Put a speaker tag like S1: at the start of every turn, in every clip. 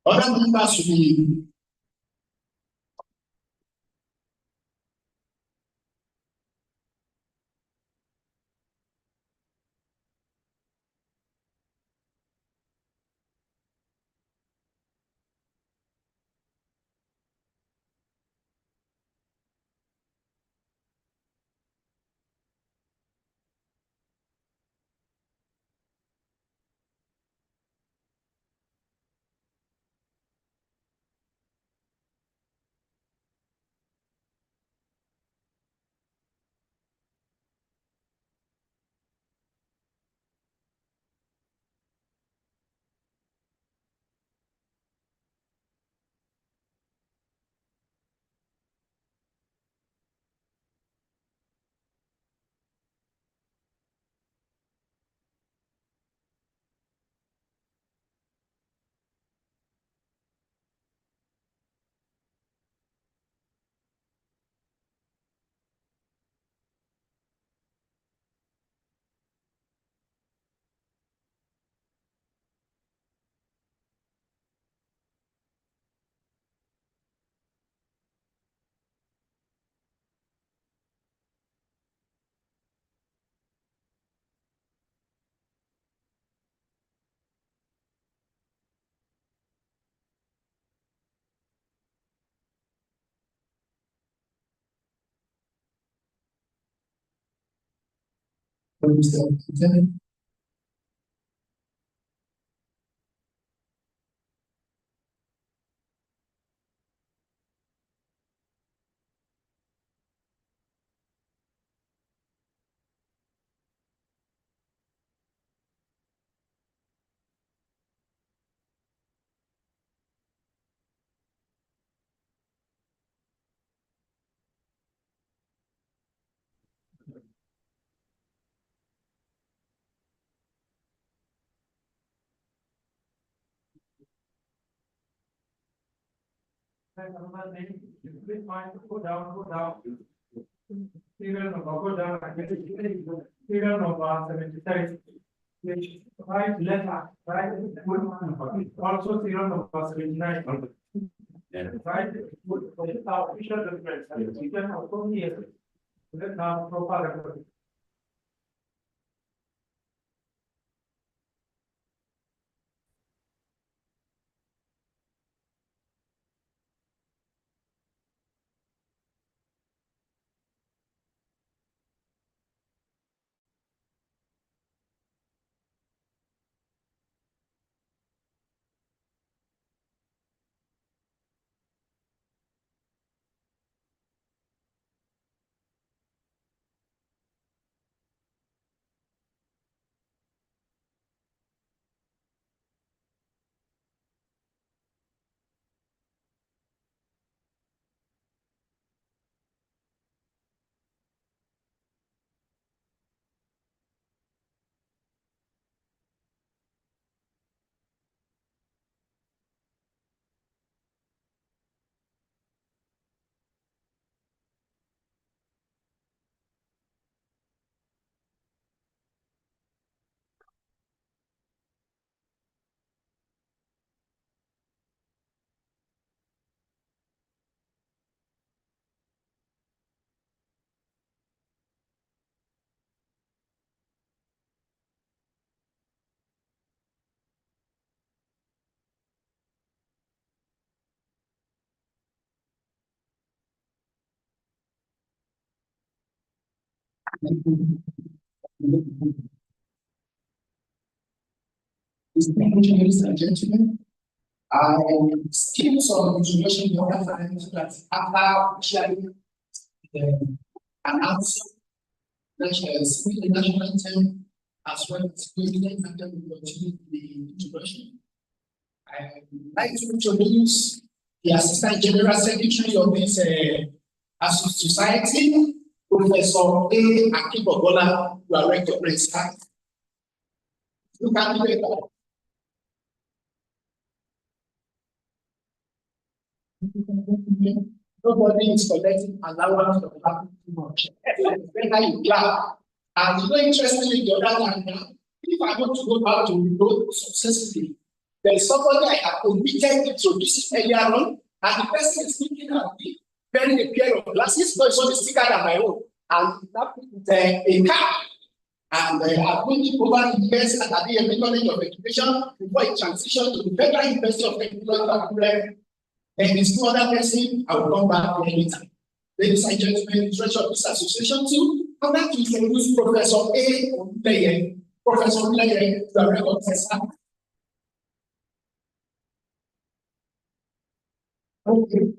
S1: Other members will be
S2: Go down. Go down. Right, left, right, also 0.79. Right, official reference. You can also hear. Now, profile.
S1: Ladies and gentlemen, I skip some introduction the other time so that after sharing the announcement, the national anthem as well as president, and then we continue the introduction. I would like to introduce the Assistant General Secretary of this society, Professor A. Akibobola, who are rector president. You can do it. Nobody is collecting allowance for having too much. Better you clap. And interestingly, the other hand, if I want to go out to vote successfully, There is somebody I have omitted introducing earlier on, and the person is looking at me wearing a pair of glasses, so it's on the sticker than my own, and that with a cap. And I've been over the years at the DRP College of Education before it transitioned to the Federal University of Technology. And this other person, I will come back anytime. Ladies and gentlemen, the treasurer of this association too, I'd like to introduce Professor A. Oleye. Professor Oleye, you are recognized. Okay.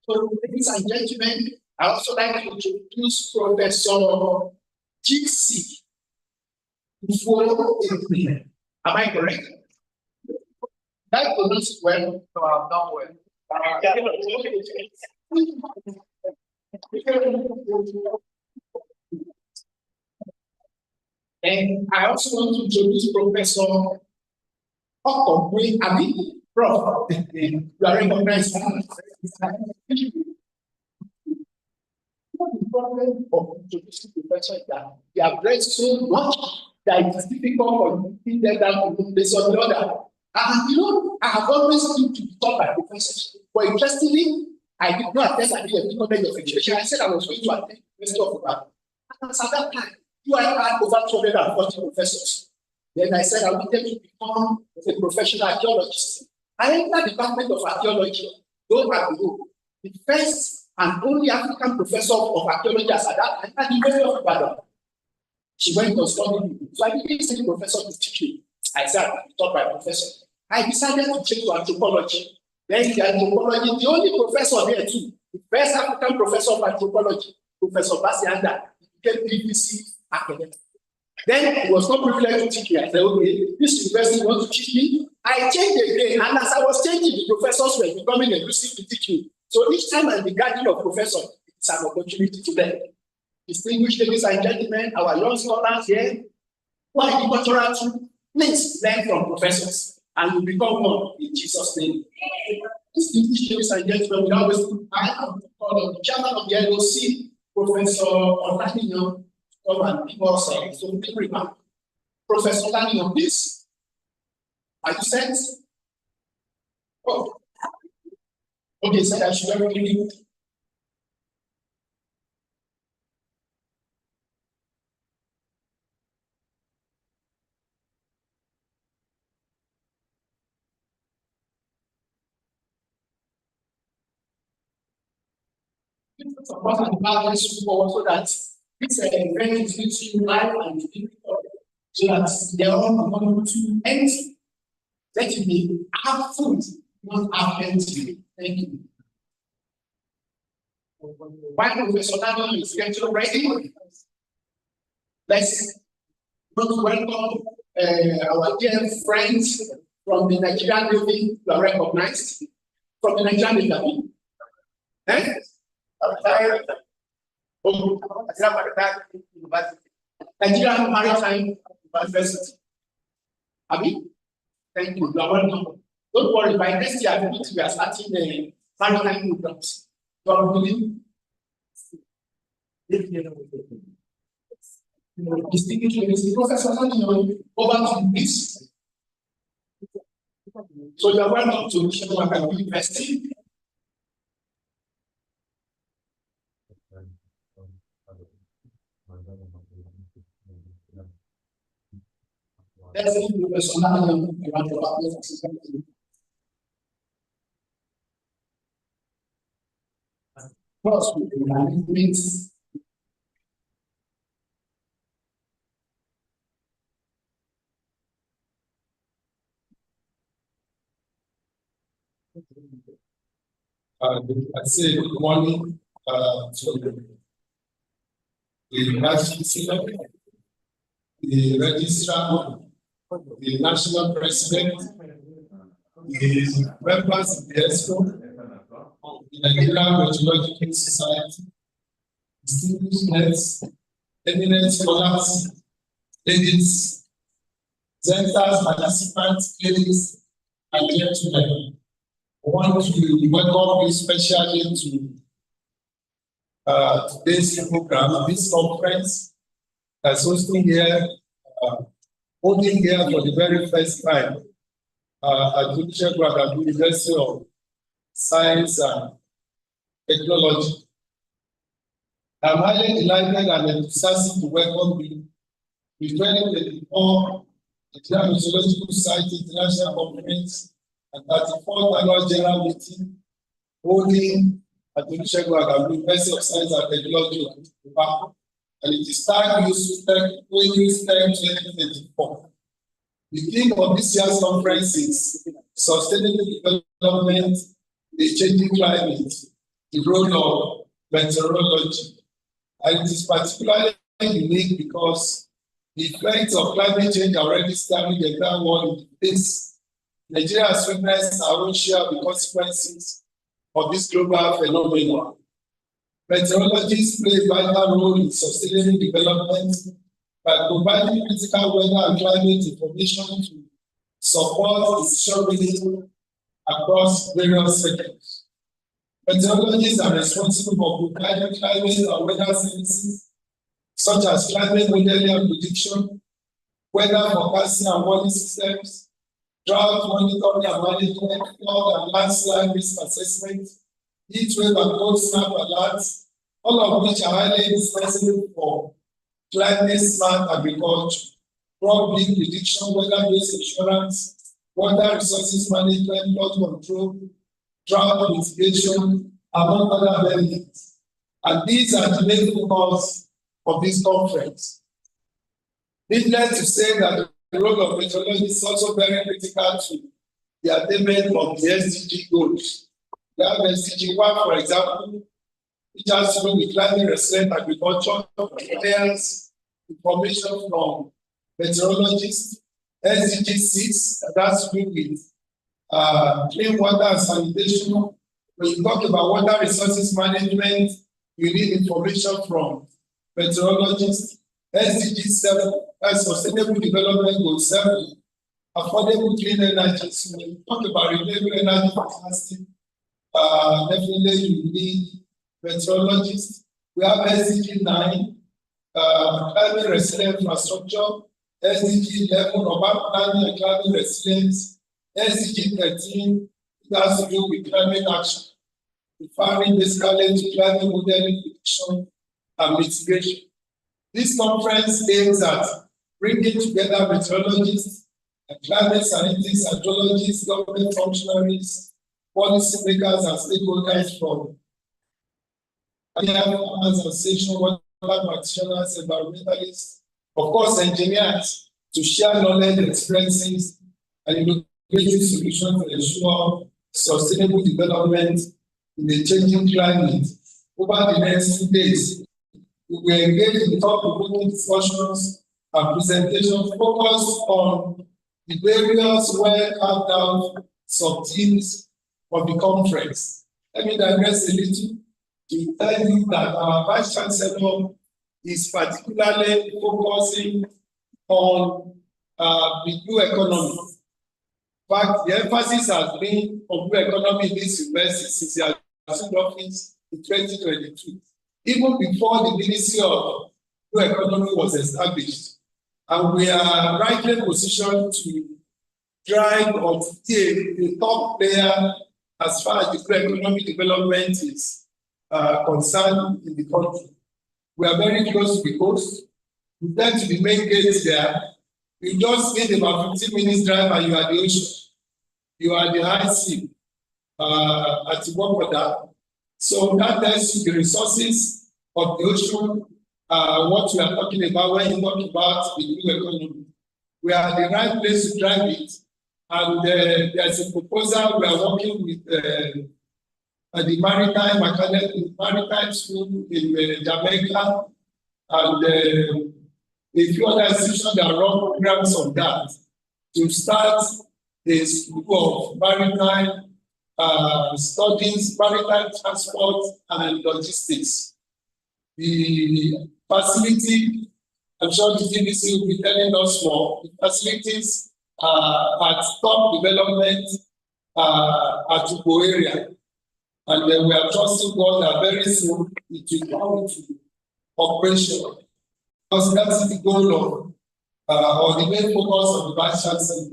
S1: So, ladies and gentlemen, I also like to introduce Professor GC. Am I correct? That pronounce well. No, I'm not well. And I also want to introduce Professor Okonkwe Abi. Prof. You are recognized. The problem of introducing professor is that they have read so much that it is difficult for you to pin them down to one place or the other. And you know, I have always been to be taught by professors. But interestingly, I did not attend at the College of Education. I said I was going to attend the University of Ibadan. And at that time, I had over 240 professors. Then I said I wanted to become a professional archaeologist. I entered the Department of Archaeology, though I know the first and only African professor of archaeology at that time at the University of Ibadan. She went to study. So I became a professor to teach me. I said I was taught by a professor. I decided to change to anthropology. Then in anthropology, the only professor there too, the first African professor of anthropology, Professor Basianda, became BBC academic. Then it was not privileged to teach me. I said, okay, this university wants to teach me. I changed again, and as I was changing, the professors were becoming elusive to teach me. So each time I'm the guardian of professor, it's an opportunity to learn. Distinguished ladies and gentlemen, our young scholars here, who are in cultural too, please learn from professors, and you become one in Jesus' name. Distinguished ladies and gentlemen, we always I am the chairman of the LOC, Professor Olanino, come and give us something remark. Professor Olanino, please. Are you sent? Oh. Okay, so I should have really. Support and balance forward so that this event is going to live and so that they are all going to end. Let it be have food, not have empty. Thank you. While Professor Daniel is getting ready, let's welcome our dear friends from the Nigerian Navy who are recognized. From the Nigerian Navy. Nigerian Maritime University. Abi? Thank you. You are welcome. Don't worry, by next year, we are starting the maritime programs. God willing. Distinguished Professor over to this. So you are welcome to National University.
S3: I say good morning to the National the registrar, the national president, the members of the ESCO, the Nigerian Meteorological Society, distinguished guests, eminent scholars, ladies, centers, participants, ladies and gentlemen. I want to welcome you especially to today's program, this conference that's hosting here holding here for the very first time at the University of Science and Technology. I'm highly delighted and enthusiastic to welcome you to the 2024 Nigerian Meteorological Society International Conference and 34th Annual General Meeting holding at the University of Science and Technology, and it is time use 2024. The theme of this year's conference is Sustainable Development, the Changing Climate, the role of meteorology. And it is particularly unique because the effects of climate change are already staring the entire world in the face. Nigeria has witnessed our own share of the consequences of this global phenomenon. Meteorologists play a vital role in sustaining development by providing critical weather and climate information to support decision-making across various sectors. Meteorologists are responsible for providing climate and weather services such as climate modeling and prediction, weather forecasting and warning systems, drought monitoring and management, flood and landslide risk assessment, heat wave and cold snap alerts, all of which are highly indispensable for climate smart agriculture, crop yield prediction, weather-based insurance, water resources management, flood control, drought mitigation, among other benefits. And these are the main focus of this conference. Needless to say that the role of meteorology is also very critical to the attainment of the SDG goals. We have SDG 1, for example, which has to do with climate resilient agriculture, requires information from meteorologists. SDG 6, that's to do with clean water and sanitation. When you talk about water resources management, you need information from meteorologists. SDG 7, Sustainable Development Goal 7, affordable clean energy. So when you talk about renewable energy capacity, definitely you need meteorologists. We have SDG 9, climate resilient infrastructure, SDG 11, urban planning and climate resilience, SDG 13, it has to do with climate action, referring basically to climate modeling, prediction, and mitigation. This conference aims at bringing together meteorologists and climate scientists, hydrologists, government functionaries, policymakers, and stakeholders from farmers association, water practitioners, environmentalists, of course, engineers, to share knowledge, experiences, and innovative solutions to ensure sustainable development in a changing climate. Over the next 2 days, we will engage in thought-provoking discussions and presentations focused on the various well-carved out sub-themes of the conference. Let me digress a little to tell you that our Vice Chancellor is particularly focusing on the blue economy. In fact, the emphasis has been on blue economy in this university since the assumed office in 2022, even before the Ministry of Blue Economy was established. And we are rightly positioned to drive or to be a top player as far as the blue economy development is concerned in the country. We are very close to the coast. We tend to the main gates there. You just need about 15 minutes drive and you are the ocean. You are the high sea at Iwokoda. So that tells you the resources of the ocean, what we are talking about when you talk about the blue economy. We are the right place to drive it. And there's a proposal we are working with the Maritime Academy, Maritime School in Jamaica, and a few other institutions that run programs on that to start a school of maritime studies, maritime transport, and logistics. The facility, I'm sure the TBC will be telling us more. The facilities at top development at Ugo area. And then we are trusting God that very soon it will come to operation. Because that's the goal or the main focus of the Vice Chancellor.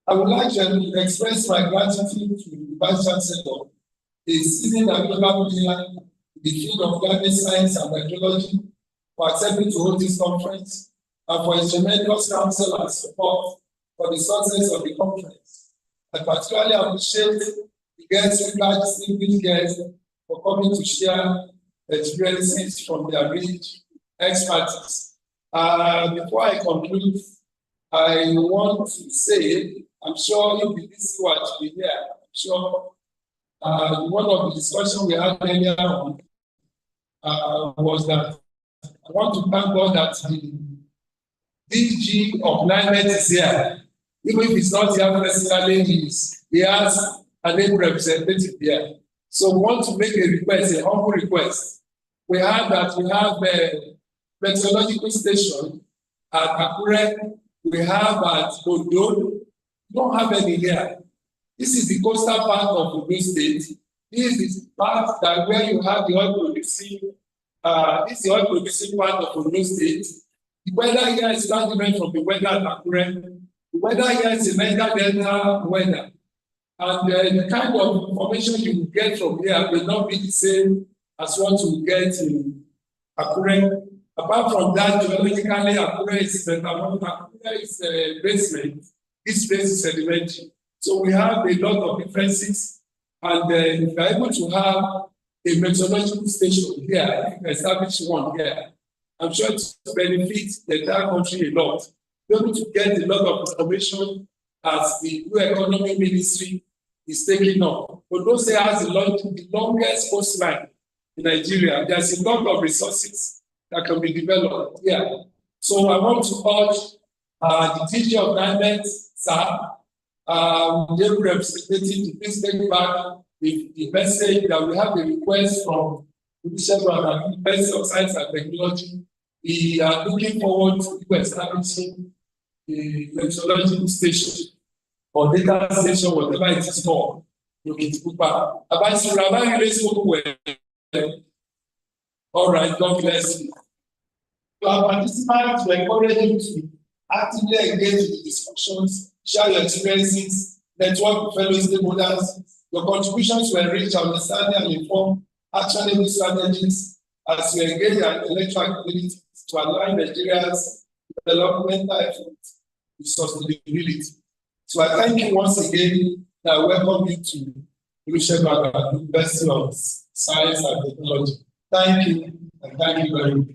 S3: I would like to express my gratitude to the Vice Chancellor, a senior and global player in the field of climate science and technology, for accepting to hold this conference and for his tremendous counsel and support for the success of the conference. I particularly appreciate the guests, distinguished guests, for coming to share experiences from their rich expertise. Before I conclude, I want to say, I'm sure if you didn't see what we hear, I'm sure one of the discussions we had earlier on was that I want to thank God that the DG of NMetS is here. Even if it's not here personally, he has a name representative here. So we want to make a request, a humble request. We have a meteorological station at Akure. We have at Ondo. We don't have any here. This is the coastal part of Ondo State. This is part that where you have the oil producing. This is the oil producing part of Ondo State. The weather here is not different from the weather at Akure. The weather here is a Niger Delta weather. And the kind of information you will get from here will not be the same as what you will get in Akure. Apart from that, geologically, Akure is Akure is basement. This place is sedimentary. So we have a lot of differences. And if we are able to have a meteorological station here, establish one here, I'm sure it will benefit the entire country a lot. We're able to get a lot of information as the new economy ministry is taking up. But those has the longest coastline in Nigeria. There's a lot of resources that can be developed here. So I want to urge the teacher of NMetS, sir, the representative to please take back the message that we have a request from the Bishop of the University of Science and Technology. We are looking forward to establishing the meteorological station or data station, whatever it is called. All right, God bless you. To our participants, we encourage you to actively engage in the discussions, share your experiences, network with fellow stakeholders. Your contributions will enrich our understanding and inform actionable strategies as we engage in intellectual activities to align Nigeria's developmental efforts with sustainability. So I thank you once again. I welcome you to Olusegun University of Science and Technology. Thank you, and thank you very much.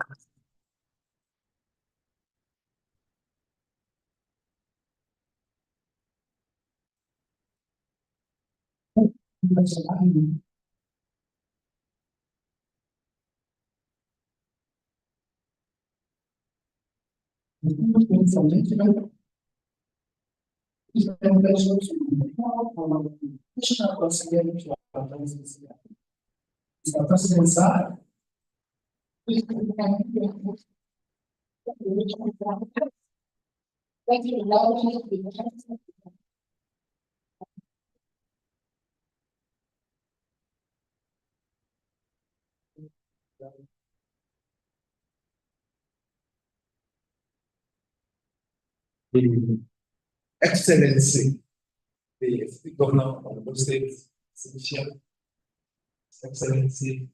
S3: The Excellency, the Governor of the State, Excellency,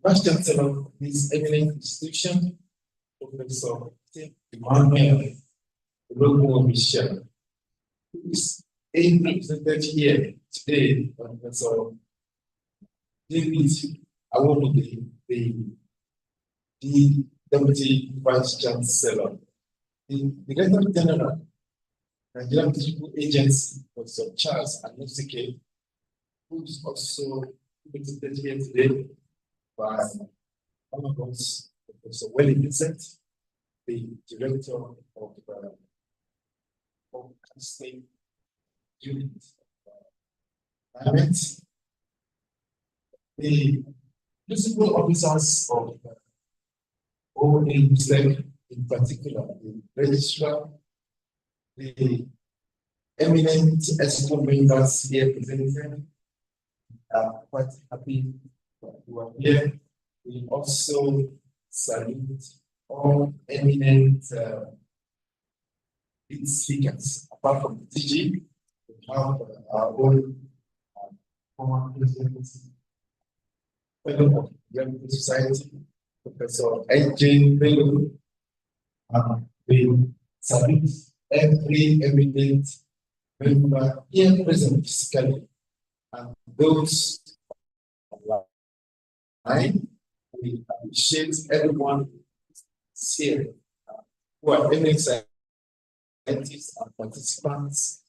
S3: Vice Chancellor of this eminent institution, Professor Emmanuel Michel, who is represented here today, Professor David Awomide, the Deputy Vice Chancellor, the Director General, Nigerian Digital Agency, Professor Charles Anosike, who is also represented here today by one of us, Professor Welly Vincent, the Director of the State Unit of NMetS, the principal officers of OAUSEC, in particular, the registrar, the eminent ESCO members here presented. I'm quite happy that you are here. We also salute all eminent speakers. Apart from the TG, we have our own former president, fellow of the American Society, Professor N.J. Bello. We salute every eminent member here present physically and those online. We appreciate everyone here who are eminent scientists and participants,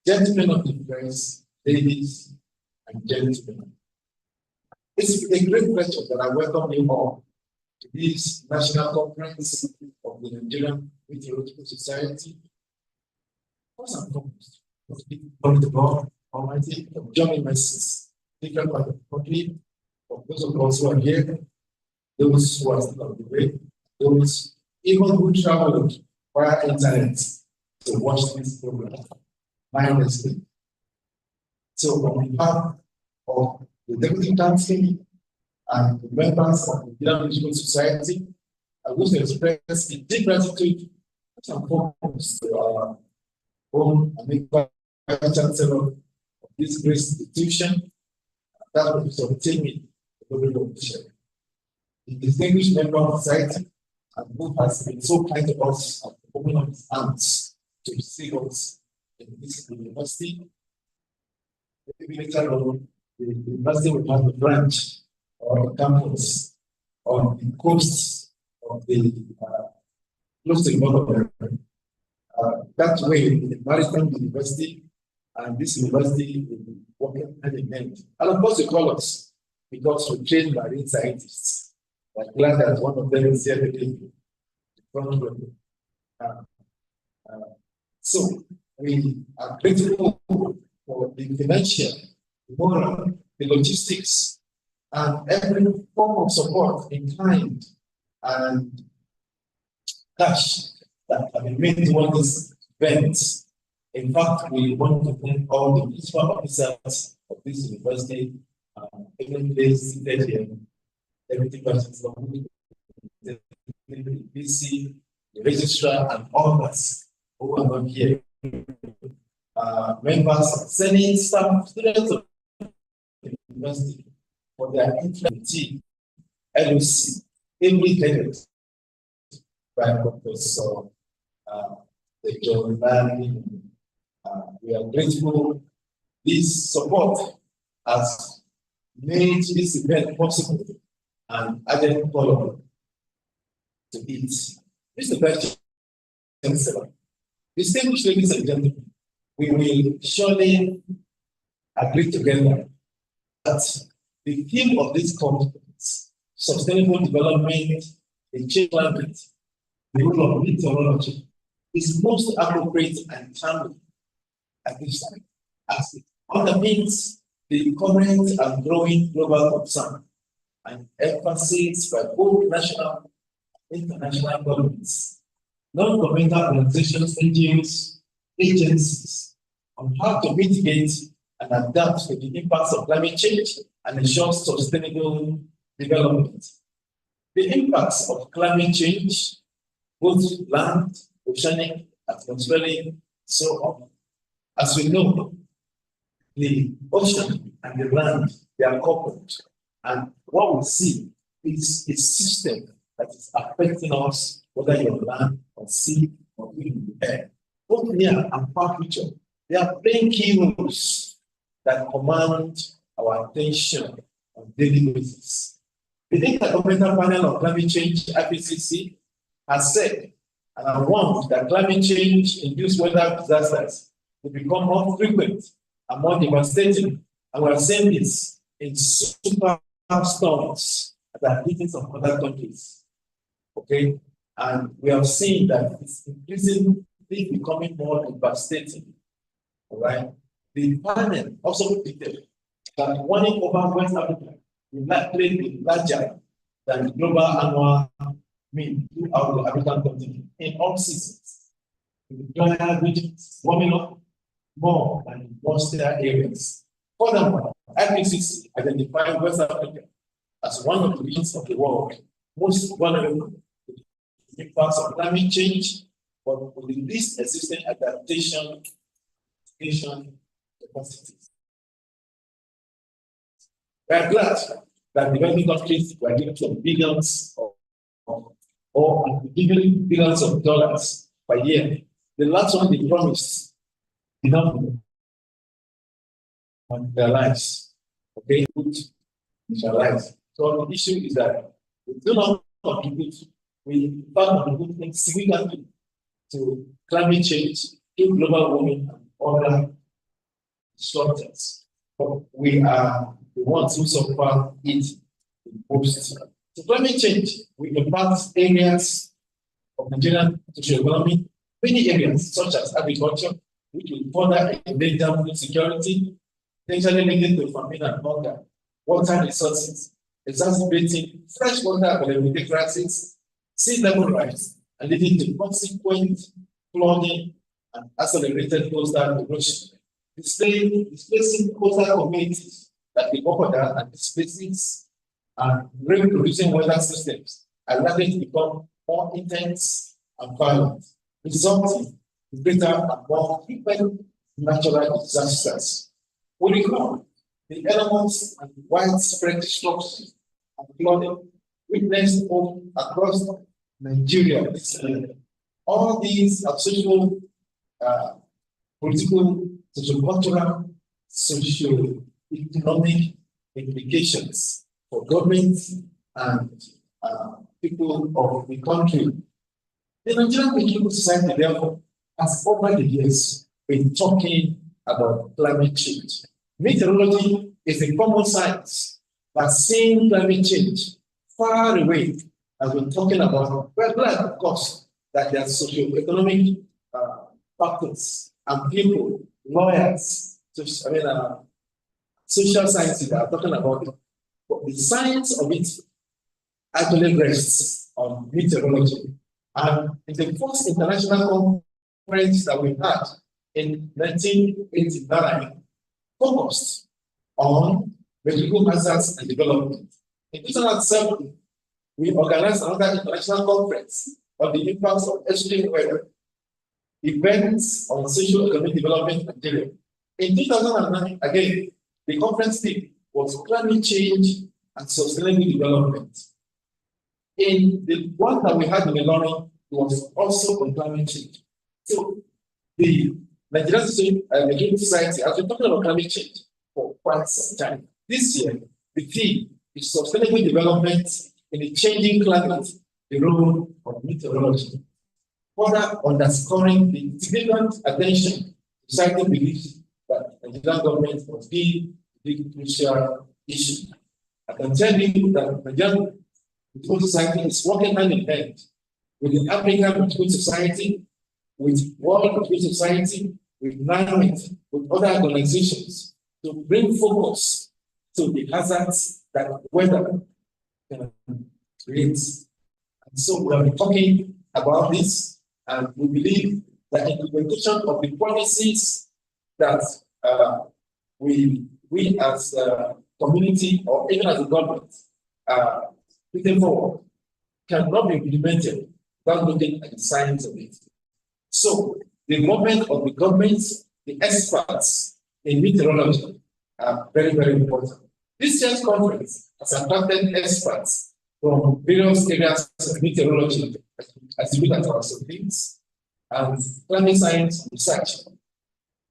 S3: gentlemen of the press, ladies and gentlemen. It's a great pleasure that I welcome you all to this national conference of the Nigerian Meteorological Society. First and foremost, glory to God Almighty for joining NMetS, different part of the country, for those of us who are here, those who are still on the way, those even who traveled via internet to watch this program. Honestly. So on behalf of the Deputy Council and the members of the Nigerian Meteorological Society, I wish to express a deep gratitude and focus to our own Vice Chancellor of this great institution, that Professor Timmy, the distinguished member of society, and who has been so kind to us and opening up his hands to receive us in this university. Maybe later on, the university will have a branch or a campus on the coast of the close to the border. That way, the Maritime University and this university will be working hand in hand. And of course, they call us because we train marine scientists. I'm glad that one of them is here today. So, we are grateful for the financial, the moral, the logistics, and every form of support in kind and cash that have been made towards this event. In fact, we want to thank all the principal officers of this university, even those seated here, everything from the BC, the registrar, and others who are not here. Members, Senate staff, students of the university for their interest, LOC, every headed by Professor John Barry. We are grateful. This support has made this event possible and added color to it. This is the best chancellor. Distinguished ladies and gentlemen, we will surely agree together that the theme of this conference, sustainable development, the change climate, the role of meteorology, is most appropriate and timely at this time, as it underpins the current and growing global concern and emphasis by both national and international governments, non-governmental organizations, NGOs, agencies, on how to mitigate and adapt to the impacts of climate change and ensure sustainable development. The impacts of climate change, both land, oceanic, atmospheric, so on. As we know, the ocean and the land, they are coupled. And what we see is a system that is affecting us, whether you're land or sea or even the air. Both near and far future, they are playing key roles that command our attention on a daily basis. The Intergovernmental Panel on Climate Change, IPCC, has said and I warned that climate change-induced weather disasters will become more frequent and more devastating. And we are seeing this in super storms that are hitting some other countries. Okay, and we are seeing that it's increasingly becoming more devastating. All right, the panel also predicted that warning over West Africa will likely be larger than the global annual mean throughout the African continent in all seasons. The drier regions warming up more than in coastal areas. Furthermore, IPCC identified West Africa as one of the regions of the world most vulnerable to the impacts of climate change, but with the least existing adaptation capacities. We are glad that developing countries were given some billions or giving billions of dollars per year. The last one they promised did not on their lives. Okay, put in their lives. So the issue is that we do not contribute. We contribute significantly to climate change, to global warming, and other disruptors. But we are the ones who suffer it the most. So climate change will impact areas of Nigerian social economy, many areas such as agriculture, which will further endanger food security, potentially leading to famine and hunger, water resources, exacerbating freshwater availability crisis, sea level rise, and leading to consequent flooding and accelerated coastal erosion, displacing coastal communities like the Bokoda and the species and rain-producing weather systems are likely to become more intense and violent, resulting in greater and more frequent natural disasters. We recall the elements and widespread destruction and flooding witnessed all across Nigeria this year. All these are social, political, socio-cultural, socio-economic implications for governments and people of the country. The Nigerian political society, therefore, has over the years been talking about climate change. Meteorology is a common science, but seeing climate change far away, as we're talking about, we're glad, of course, that there are socio-economic factors and people, lawyers, social sciences that are talking about it. But the science of it actually rests on meteorology. And in the first international conference that we had in 1989, focused on meteorological hazards and development. In 2007, we organized another international conference on the impacts of extreme weather, events on social economic development in Nigeria. In 2009, again, the conference theme was climate change and sustainable development. In the one that we had in Ilorin, it was also on climate change. So the Nigerian Society has been talking about climate change for quite some time. This year, the theme is sustainable development in a changing climate, the role of meteorology. Further underscoring the significant attention society believes that the Nigerian government must be a crucial issue. I can tell you that the Nigerian Political Society is working hand in hand with the African Political Society, with World Political Society, with NMetS, with other organizations to bring focus to the hazards that weather can create. And so we are talking about this, and we believe that implementation of the policies that we as a community or even as a government putting forward cannot be implemented without looking at the science of it. So the involvement of the governments, the experts in meteorology are very, very important. This year's conference has attracted experts from various areas of meteorology, as you look at our surveys, and climate science research,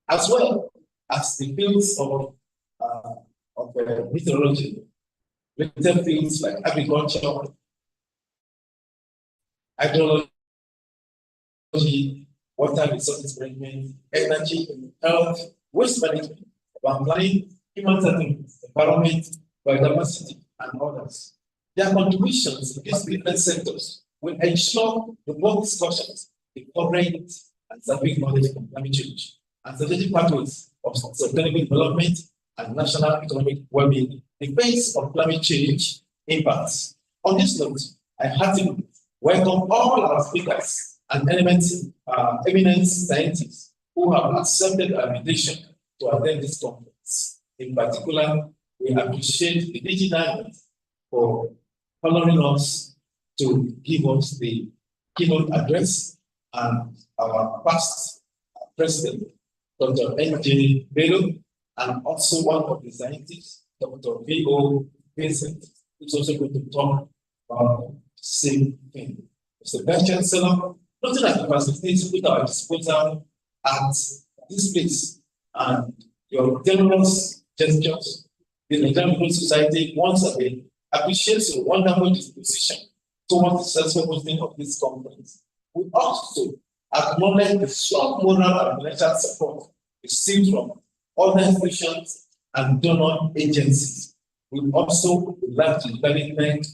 S3: as well as the fields of meteorology, related fields like agriculture, hydrology, water resources management, energy, health, waste management, urban planning, human settlement, environment, biodiversity, and others. Their contributions in these different sectors will ensure the more discussions, the current and scientific knowledge on climate change, and strategic pathways of sustainable development and national economic well-being in the face of climate change impacts. On this note, I heartily welcome all our speakers and eminent scientists who have accepted our invitation to attend this conference. In particular, we appreciate the DG Diamond
S4: for honoring us to give us the keynote address, and our past president, Dr. N.J. Bello, and also one of the scientists, Dr. V.O. Vincent, who's also going to talk about the same thing. Mr. Vice Chancellor, nothing like the facilities put our disposal at this place, and your generous gestures, the Nigerian Society once again appreciates your wonderful disposition towards the successful hosting of this conference. We also acknowledge the strong moral and financial support received from other institutions and donor agencies. We also would like to very thank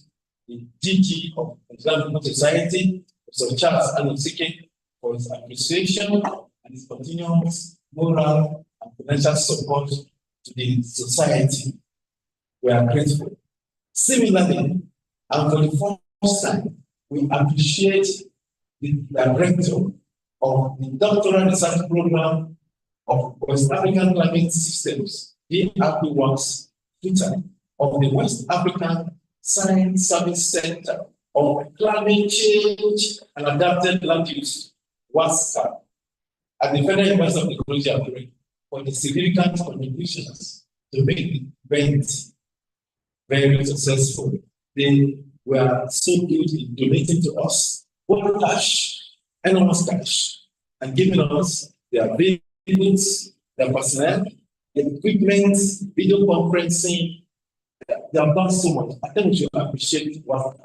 S4: the DG of the Islamic Society, Mr. Charles Anosike, for his appreciation and his continuous moral and financial support to the society. We are grateful. Similarly, and for the first time, we appreciate the director of the doctoral research program of West African Climate Systems, DRP-WACS, of the West African Science Service Center on Climate Change and Adapted Land Use, WASCA, at the Federal University of Technology Akure, for the significant contributions to make the event very successful. They were so good in donating to us both cash, enormous cash, and giving us their vehicles, their personnel, the equipment, video conferencing. They have done so much. I think we should appreciate what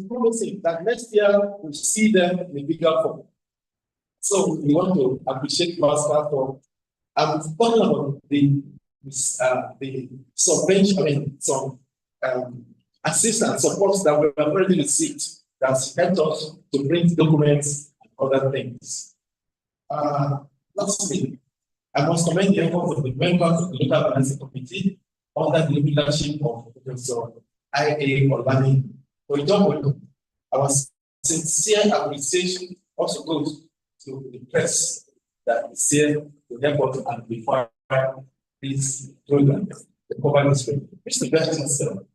S4: promising that next year we'll see them in a bigger form. So we want to appreciate Pastor for talking about the subvention, I mean, some assistance supports that we have already received that's helped us to print documents and other things. Lastly, I must commend the efforts of the members of the Local Financing Committee under the leadership of Professor I.A. Olani. For example, our sincere appreciation also goes to the press that is here to help us amplify this program, the cover this way. Mr. Vice Chancellor,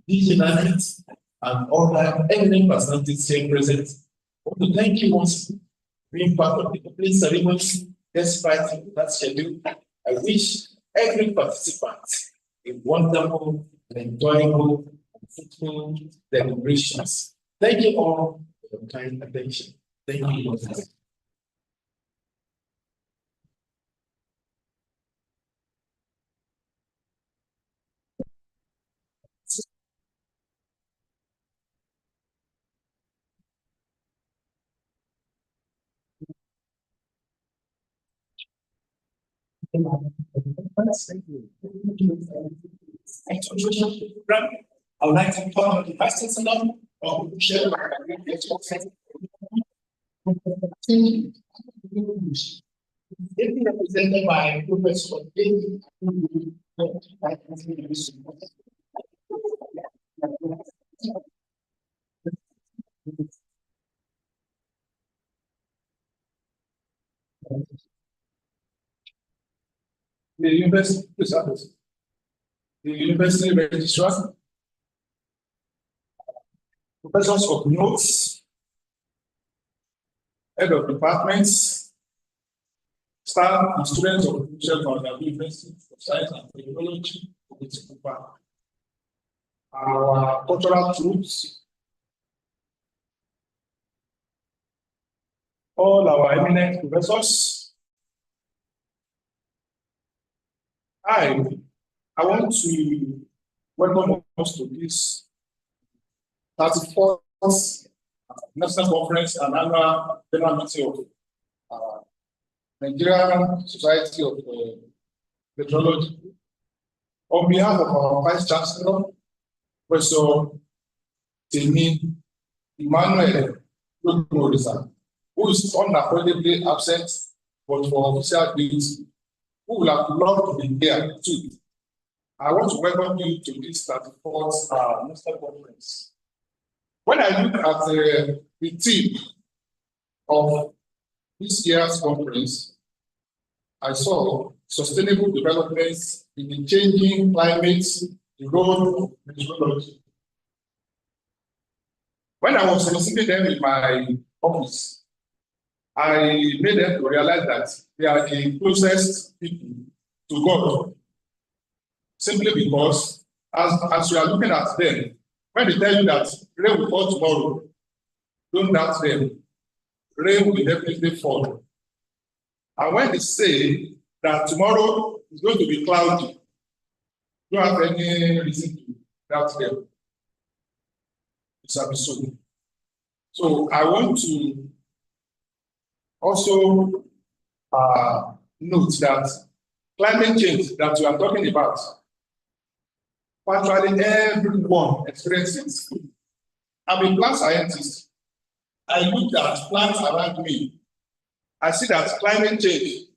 S4: the and all that eminent personalities here present, I want to thank you once for being part of the opening ceremony despite that schedule. I wish every participant a wonderful, enjoyable, and fruitful deliberations. Thank you all for your kind attention. Thank you.
S1: I would like to call on the Vice Chancellor of share represented by Professor David.
S3: The university registrar, professors of notes, head of departments, staff and students of the University of Science and Technology, our cultural troops, all our eminent professors. I want to welcome us to this 34th National Conference and Annual General Meeting of Nigerian Society of Meteorology. On behalf of our Vice Chancellor, Professor Temi Emmanuel Lodorisa, who is unavoidably absent but for official duty, who would have loved to be here too. I want to welcome you to this 34th National Conference. When I look at the theme of this year's conference, I saw sustainable developments in the changing climate, the role of meteorology. When I was soliciting them in my office, I made them to realize that they are the closest people to God. Simply because, as you are looking at them, when they tell you that rain will fall tomorrow, don't doubt them. Rain will definitely fall. And when they say that tomorrow is going to be cloudy, you don't have any reason to doubt them. It's absurd. So I want to also note that climate change that we are talking about, virtually everyone experiences. I'm a plant scientist. I look at plants around me. I see that climate change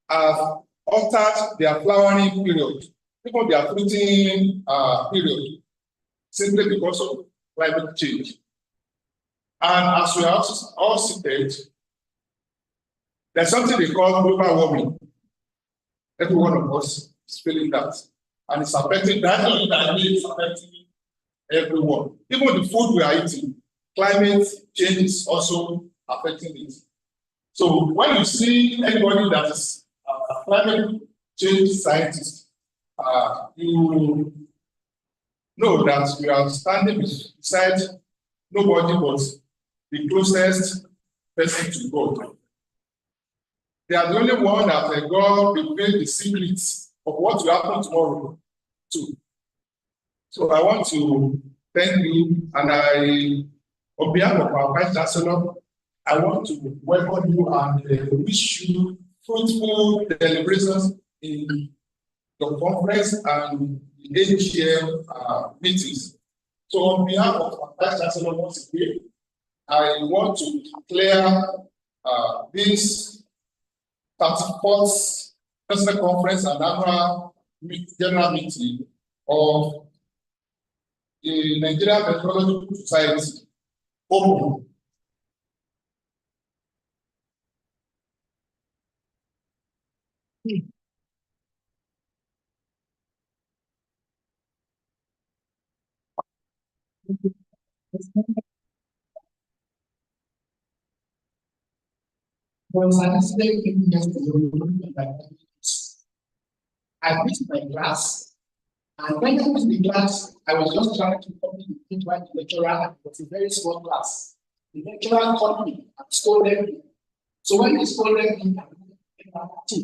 S3: have altered their flowering period, even their fruiting period, simply because of climate change. And as we have all stated, there's something they call global warming. Every one of us is feeling that. And it's affecting, it's affecting everyone. Even the food we are eating, climate change is also affecting it. So when you see anybody that is a climate change scientist, you know that we are standing beside nobody but the closest person to God. They are the only one that God revealed the secrets of what will happen tomorrow to. So I want to thank you, and on behalf of our Vice Chancellor, I want to welcome you and wish you fruitful deliberations in the conference and the AGM meetings. So on behalf of our Vice Chancellor once again, I want to declare this 34th President Conference and Annual General Meeting of the Nigerian Meteorological Society open.
S1: I missed my class, and when I missed the class, I was just trying to copy the thing while the lecturer was a very small class. The lecturer called me and scolded me. So when he scolded me, I came back to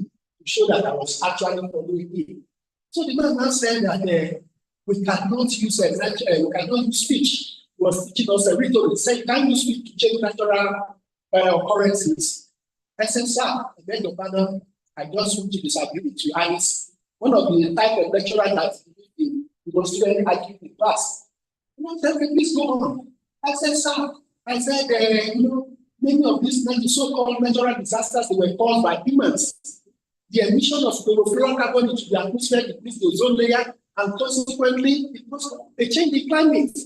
S1: show that I was actually following him. So the man now said that we cannot use speech. He was teaching us a rhetoric. He said, can you speak to change natural occurrences? I said, sir, I beg your pardon, I just want to disagree with you. And it's one of the type of lecturer that he was doing arguing in class. And I said, please go on. I said, sir, many of these so-called natural disasters they were caused by humans. The emission of chlorofluorocarbon into the atmosphere decreased the ozone layer, and consequently, it was a change in climate.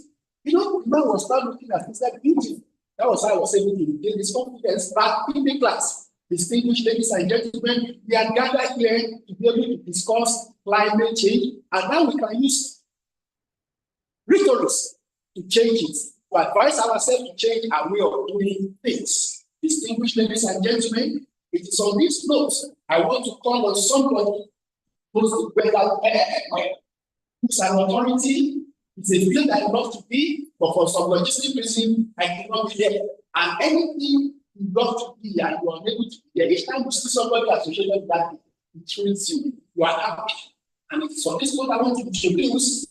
S1: The man was start looking at this like beauty. That was how I was able to gain this confidence back in the class. Distinguished ladies and gentlemen, we are gathered here to be able to discuss climate change, and now we can use rhetoric to change it, to advise ourselves to change our way of doing things. Distinguished ladies and gentlemen, it is on this note I want to call on somebody who's an authority. It's a field I love to be, but for some logistic reason, I cannot be there. And anything you love to be and you are unable to be there, each time you see somebody associated with that, it thrills you. You are happy. And it's on this note I want to introduce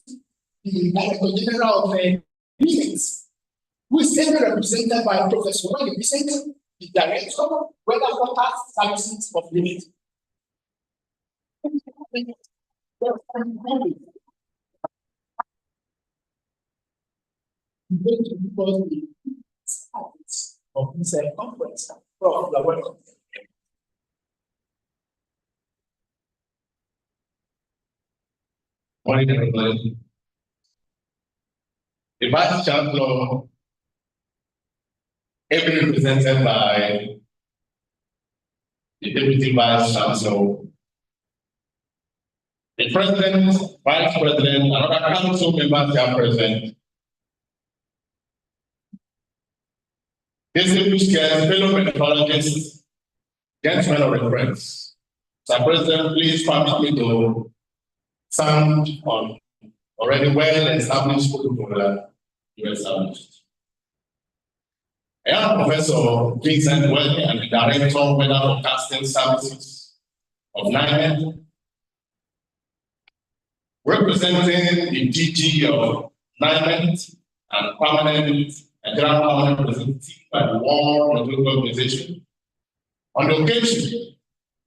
S1: the Director General of Meetings, who is ever represented by Professor Wally Vicente, the Director of Weather Forecast Services of Unity. Going to because the of this conference from the welcome.
S4: Morning, everybody. The Vice Chancellor, every represented by the Deputy Vice Chancellor,
S5: the President, Vice President, and other council members are present. Distinguished guests, fellow meteorologists, gentlemen of the press, Mr. President, please permit me to sound on already well-established protocol you established. I am Professor Vincent Welly and the Director of Weather Forecasting Services of NMetS, representing the DG of NMetS and permanent and general permanent representative by the World Meteorological Organization on the occasion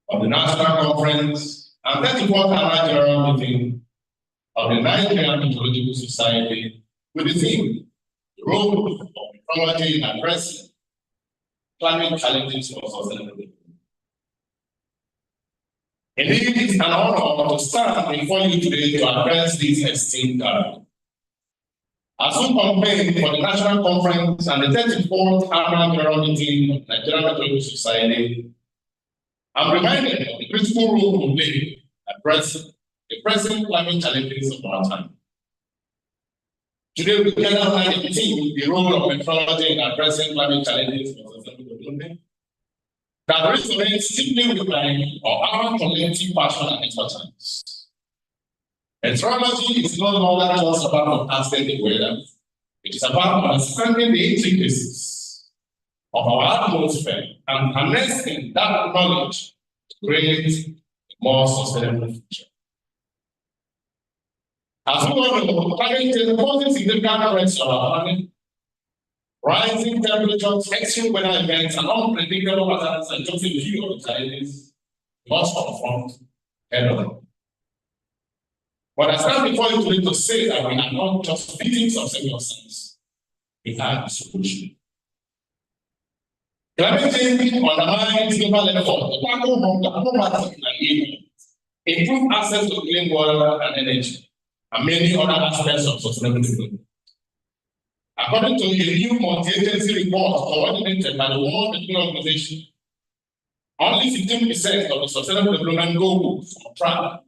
S5: of the National Conference and 34th Annual General Meeting of the Nigerian Meteorological Society with the theme, the role of meteorology in addressing climate challenges for sustainability. Indeed, it is an honor to stand before you today to address this esteemed gathering. As we convene for the National Conference and the 34th Annual General Meeting of the Nigerian Meteorological Society, I'm reminded of the critical role we play addressing the present climate challenges of our time. Today, we gather highlight the role of meteorology in addressing climate challenges for sustainable development that resonates deeply with our collective passion and expertise. Meteorology is no longer just about forecasting the weather. It is about understanding the intricacies of our atmosphere and harnessing that knowledge to create a more sustainable future. As we all know, climate change poses significant threats to our planet. Rising temperatures, extreme weather events, and unpredictable patterns are just a few of the challenges we must confront head on. But I stand before you today to say that we are not just victims of circumstances, we have a solution. Climate change undermines global effort to tackle hunger, poverty, and evil, improve access to clean water and energy, and many other aspects of sustainable development. According to a new multi-agency report coordinated by the World Meteorological Organization, only 15% of the sustainable development goals are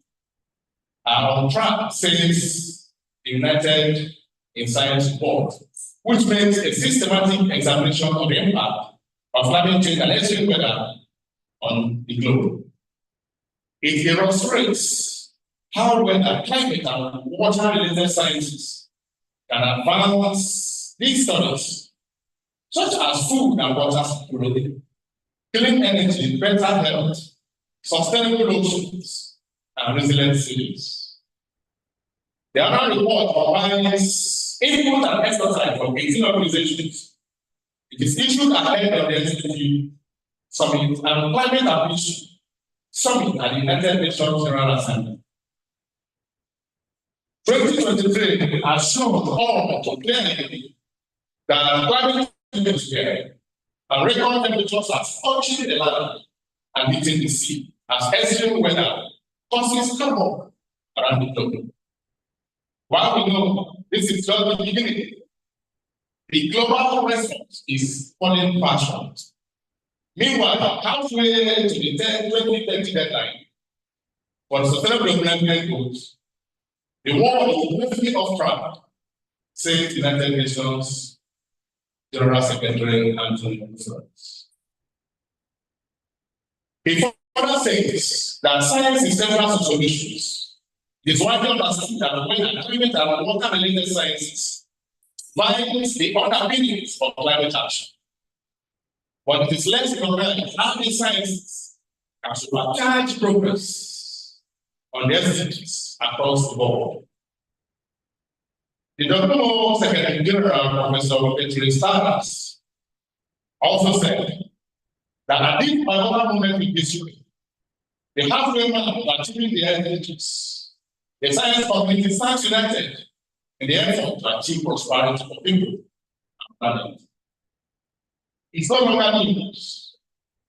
S5: on track, says the United in Science report, which makes a systematic examination of the impact of climate change and extreme weather on the globe. It illustrates how weather, climate, and water-related sciences can advance these studies, such as food and water security, clean energy, better health, sustainable oceans, and resilient cities. The annual report combines input and expertise from 18 organizations. It is issued ahead of the SDG Summit and Climate Ambition Summit at the United Nations General Assembly. 2023 has shown all clearly that climate change is here, and record temperatures are scorching the land and heating the sea as extreme weather causes havoc around the globe. While we know this is just the beginning, the global response is falling fast. Meanwhile, halfway to the 2030 deadline for the Sustainable Development Goals, the world is moving off track, says the United Nations General Secretary Antonio Guterres. He further says that science is central to solutions. It is widely understood that when climate and water-related sciences finds the underpinnings for climate action. But it is less recognized how these sciences can supercharge progress on the SDGs across the board. The WHO Secretary General, Professor Petri Staras, also said that at this particular moment in history, the halfway mark of achieving the SDGs, the science community stands united in the effort to achieve prosperity for people and planet. It's no longer news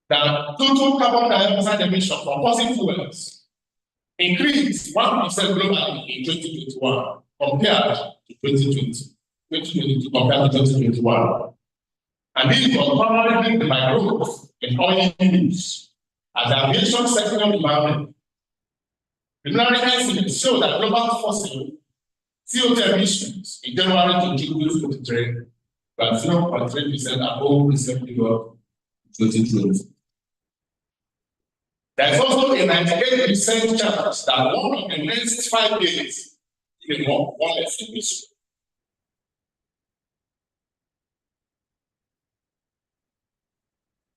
S5: that total carbon dioxide emission from fossil fuels increased 1% globally in 2021 compared to 2022 compared to 2021. And this was primarily driven by growth in oil use as the aviation sector demand Preliminary estimates show that global fossil CO2 emissions in January to June 2023 were 0.3% above the same period of 2020. There is also a 98% chance that one of the next 5 days will be more or less emission.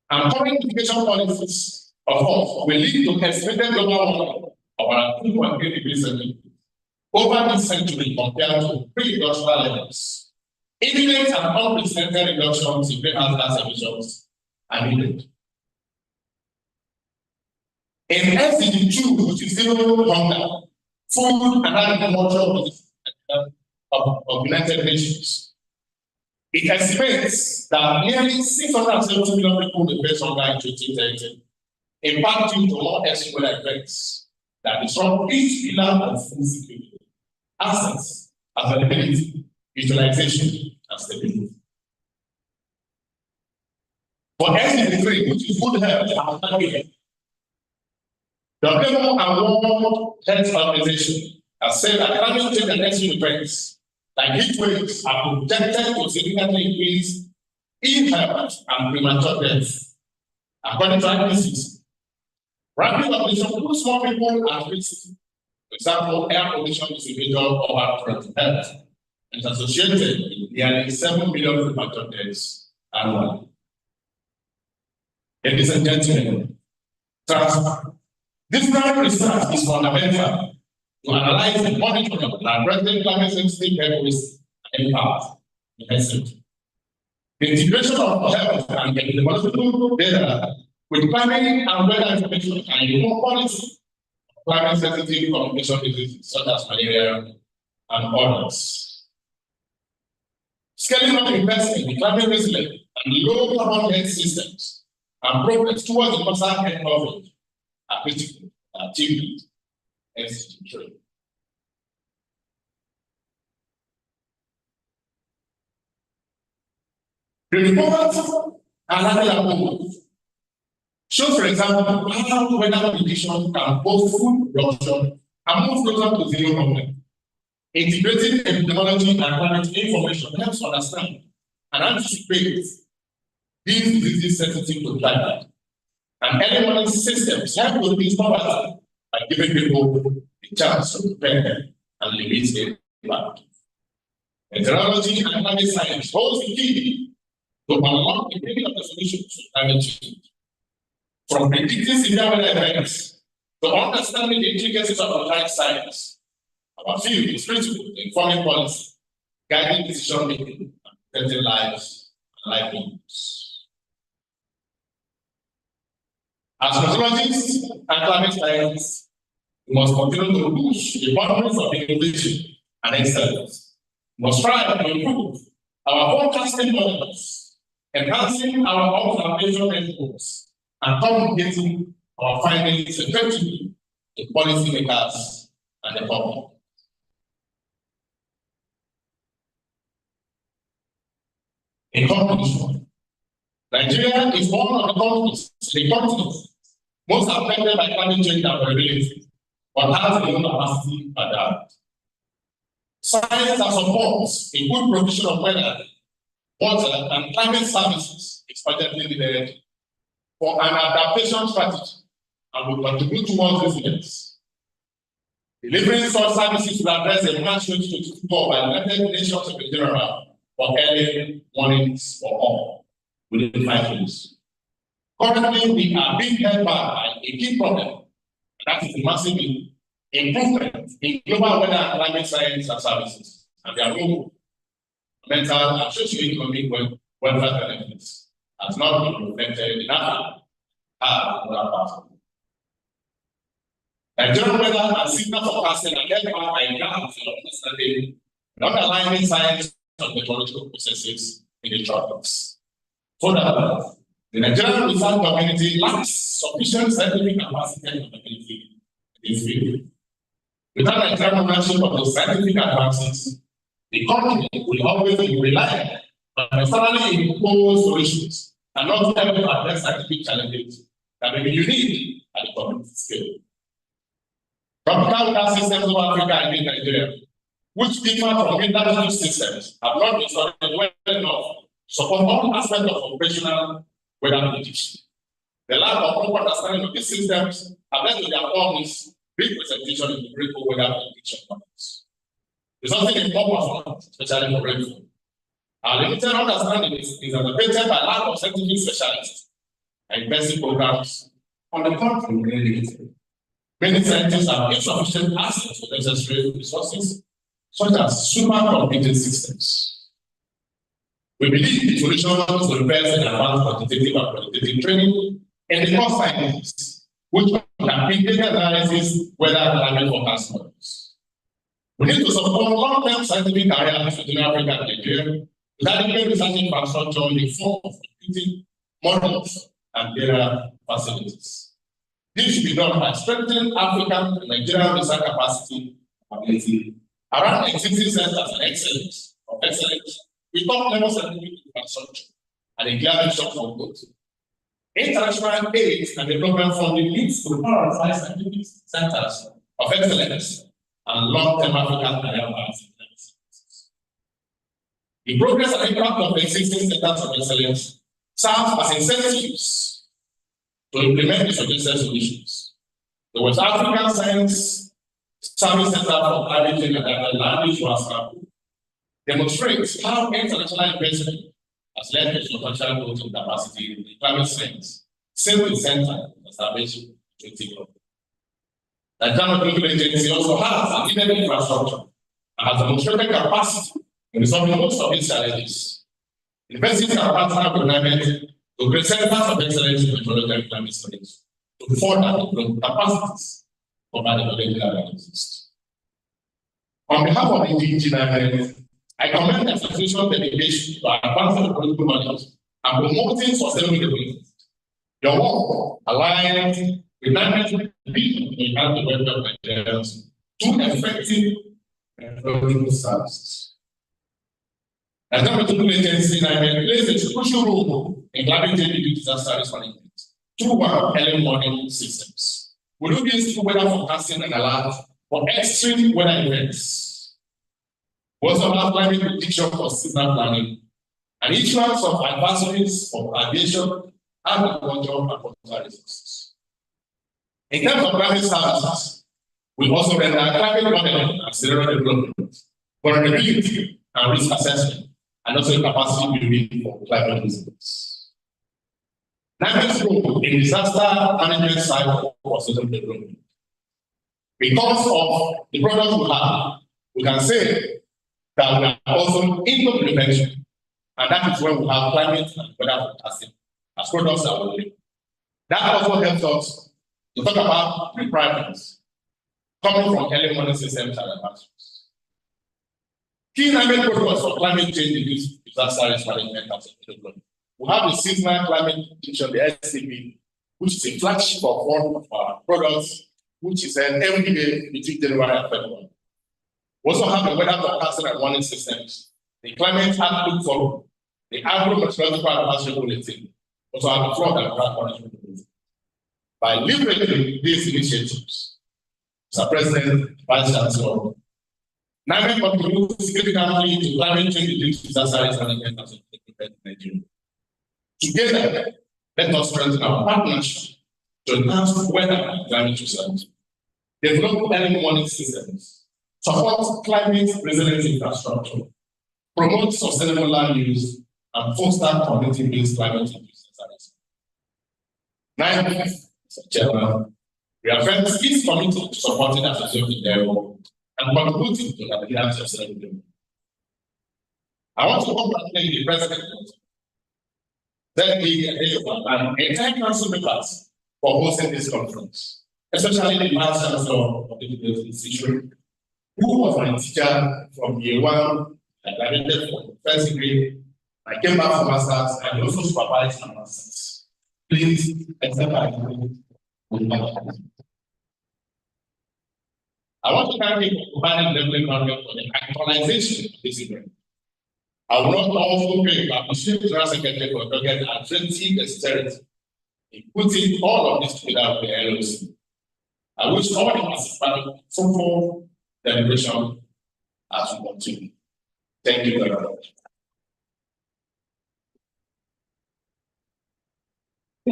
S5: And current mitigation policies, of course, will lead to estimated global warming of around 2.3 degrees Celsius over this century compared to pre-industrial levels. Imminent and unprecedented reductions in greenhouse gas emissions are needed. In SDG 2, which is zero hunger, food and agriculture of United Nations, it estimates that nearly 670 million people will face hunger in 2030, in part due to more extreme weather events that disrupt each pillar of food security: access, availability, utilization, and stability. For SDG 3, which is good health and well-being, the WHO and World Health Organization has said that climate change and extreme events like heat waves are projected to significantly increase ill-health and premature death. According to IPCC, rapid population puts more people at risk. For example, air pollution is a major overall threat to health and is associated with nearly 7 million premature deaths annually. Ladies and gentlemen, this kind of research is fundamental to analyze the monitoring and addressing climate-sensitive health risks and impacts in health sector. The integration of health and epidemiological data with climate and weather information and inform policy of climate-sensitive communication diseases such as malaria and others. Scaling up investment in climate resilient and low carbon health systems and progress towards universal health coverage are critical achievement SDG 3. The report shows, for example, how weather conditions can both food production and move closer to zero hunger. Integrating epidemiology and climate information helps understand and anticipate these diseases sensitive to climate. And early warning systems help to reduce poverty by giving people a chance to prepare and limit the impact. Meteorology and climate science holds the key to unlock the meaning of the solutions to climate change. From predicting severe weather events to understanding the intricacies of applied science, our field is critical in informing policy, guiding decision making, and protecting lives and livelihoods. As meteorologists and climate scientists, we must continue to push the boundaries of innovation and excellence. We must strive to improve our forecasting models, enhancing our observation networks, and communicating our findings effectively to policymakers and the public. In conclusion, Nigeria is one of the continents most affected by climate change and variability, but has a low capacity to adapt. Science that supports a good provision of weather, water, and climate services is urgently needed for an adaptation strategy and will contribute towards resilience. Delivering such services will address the March 2024 by the United Nations Secretary General for early warnings for all within 5 years. Currently, we are being held back by a key problem, and that is the massive improvement in global weather and climate science and services, and their role, mental and socio-economic welfare benefits has not been reflected enough Nigerian weather and signal forecasting and health are gaps in understanding the underlying science of meteorological processes in the tropics. Furthermore, the Nigerian research community lacks sufficient scientific capacity and capability in this field. Without Nigerian ownership of the scientific advances, the country will always be reliant on externally imposed solutions and not able to address scientific challenges that may be unique at the community scale. Tropical gas systems of Africa and in Nigeria, which differ from international systems, have not been studied well enough to support all aspects of operational weather prediction. The lack of proper understanding of these systems have led to their form's big presentation in the rainfall weather prediction models, resulting in poor performance, especially for rainfall. Our limited understanding is aggravated by lack of scientific specialists and investing programs. On the contrary, many scientists have insufficient access to necessary resources, such as supercomputing systems. We believe the solution to invest in advanced quantitative and qualitative training in the core sciences, which can bring data analysis, weather and climate forecast models. We need to support long-term scientific careers within Africa and Nigeria with adequate research infrastructure in the form of computing models and data facilities. This should be done by strengthening African and Nigerian research capacity and ability around existing centers of excellence with top-level scientific infrastructure and a clear vision for growth. International aid and development funding needs to prioritize scientific centers of excellence and long-term African career paths. The progress and impact of existing centers of excellence serves as incentives to implement the suggested solutions. The West African Science Service Center for Climate Change and Language WACS demonstrates how international investment has led to substantial growth in capacity in climate science, since the center established in 2020. The Climate Global Agency also has an independent infrastructure and has demonstrated capacity in resolving most of its challenges. Investing in our partner with NMetS to create centers of excellence in meteorology and climate studies to further develop capacities for management that exist. On behalf of the NMetS, I commend the association dedication to advancing the political knowledge and promoting sustainable development. Your work aligns with NMetS' vision to enhance the welfare of Nigerians through effective political services. The Government Agency plays a crucial role in climate change disaster risk management through our early warning systems. We do this through weather forecasting and alert for extreme weather events. We also have climate prediction for seasonal planning and issuance of advisories for aviation, agriculture, and water resources. In terms of climate services, we also render climate modeling and scenario development, vulnerability and risk assessment, and also capacity building for climate resilience. NMetS' role in disaster management cycle for sustainable development. Because of the products we have, we can say that we are also into prevention, and that is when we have climate and weather forecasting as products that we do. That also helps us to talk about preparedness coming from early warning systems and advancements. Key NMetS protocols for climate change disaster risk management and development. We have the seasonal climate prediction, the SCP, which is a flagship of one of our products, which is an every day between January and February. We also have the weather forecasting and warning systems, the climate outlook forum, the agro-meteorological advisory bulletin, also have the flood and drought management bulletin. By leveraging these initiatives, Mr. President, Vice Chancellor, NMetS contributes significantly to climate change disaster risk management as a in Nigeria. Together, let us strengthen our partnership to enhance weather and climate research, develop early warning systems, support climate resilient infrastructure, promote sustainable land use, and foster community-based climate change research. NMetS, Mr. Chairman, reaffirms its commitment to supporting associated endeavor and contributing to the Nigerian sustainable development. I want to congratulate the President, and entire council members for hosting this conference, especially the Vice Chancellor of the institution, who was my teacher from year one, I graduated from first degree, I came back from masters, and also supervised my masters. Please accept my I want to thank you for providing leveling market for the actualization of this event. I will not also pay to appreciate the General Secretary for dogged and 20 dexterity in putting all of this together with the LOC. I wish all the participants fruitful deliberation as we continue. Thank you very much.
S1: The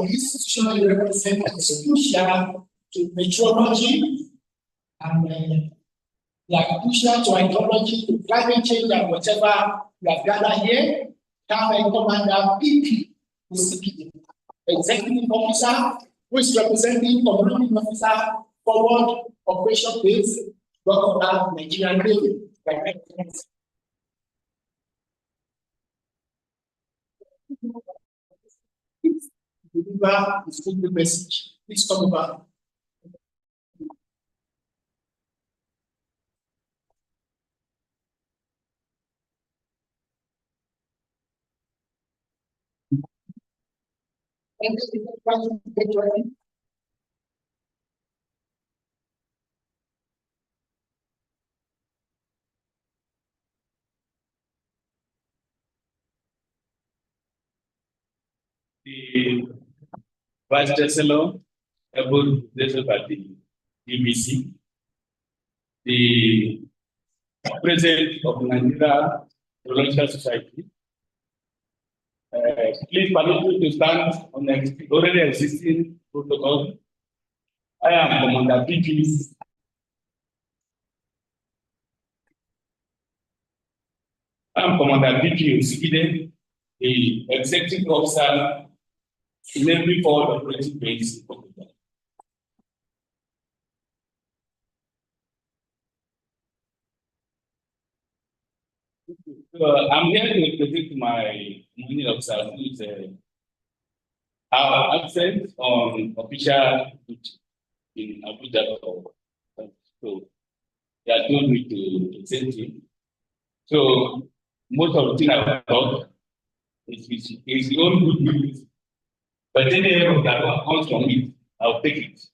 S1: institution represents is crucial to meteorology and like crucial to hydrology, to climate change and whatever we have gathered here. Have a commander PP, who's the executive officer, who is representing commanding officer, forward operation base, Dr. Nigerian Navy. Deliver the school message. Please come over.
S4: The Vice Chancellor, able to by the DBC, the President of the Nigeria Geological Society. Please permit me to stand on the already existing protocol. I am Commander PP. I am Commander PP Osigide, the Executive Officer in every forward operating base. I'm here to present my morning officer who is absent on official duty in Abuja. So they are told me to present him. So most of the things I will talk is the own good news. But any error that comes from it, I'll take it.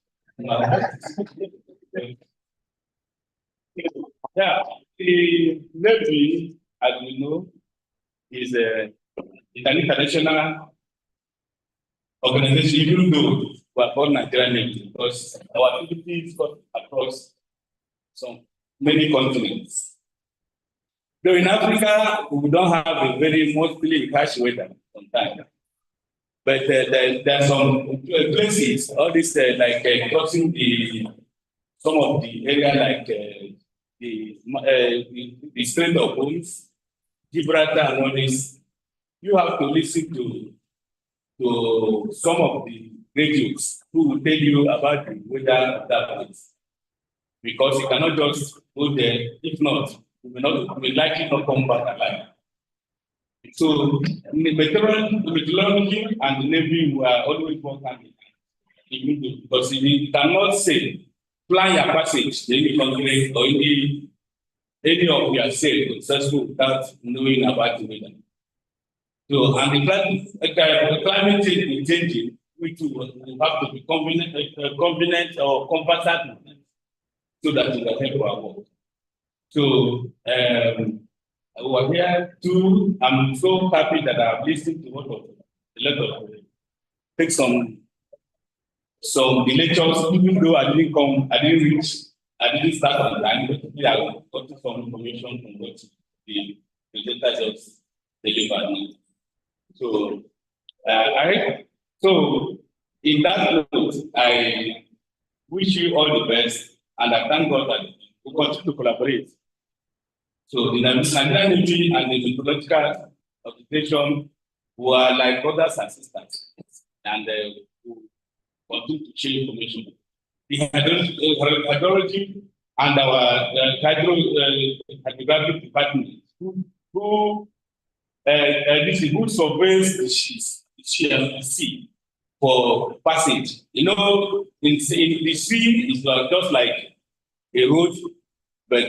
S4: Yeah, the Navy, as we know, is an international organization, even though we are called Nigerian Navy, because our activities got across many continents. Though in Africa, we don't have a very mostly harsh weather sometimes. But there are some places, all this like crossing some of the area like the Strait of Hormuz, Gibraltar, and all this. You have to listen to some of the radios who will tell you about the weather of that place, because you cannot just go there. If not, you will likely not come back alive. So the meteorology and the Navy were always working because you cannot say plan your passage in any country or any of your sail successful without knowing about the weather. So and the climate change is changing, which will have to be convenient or compensate so that it will help our work. So over here too, I'm so happy that I've listened to a lot of take some the lectures, even though I didn't start on time, but I got some information from what the presenter just delivered me. So so in that note, I wish you all the best, and I thank God that we continue to collaborate. So the Nigerian Navy and the meteorological organization were like brothers and sisters, and who continue to share information. The hydrology and our hydrographic department, who surveys the sea for passage. You know, in the sea is just like a road, but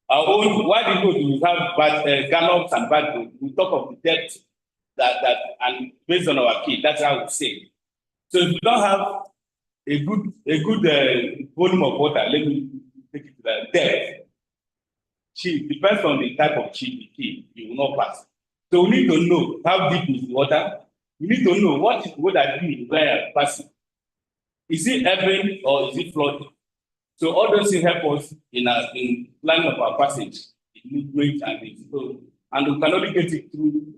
S4: our own, why the road we have bad gallops and bad road, we talk of the depth
S5: and based on our key, that's how we say. So if you don't have a good volume of water, let me take it to the depth. Depends on the type of key, you will not pass. So we need to know how deep is the water. We need to know what is the water doing where passing. Is it ebbing or is it flooding? So all those things help us in planning of our passage, in movement and things. So, and we can only get it through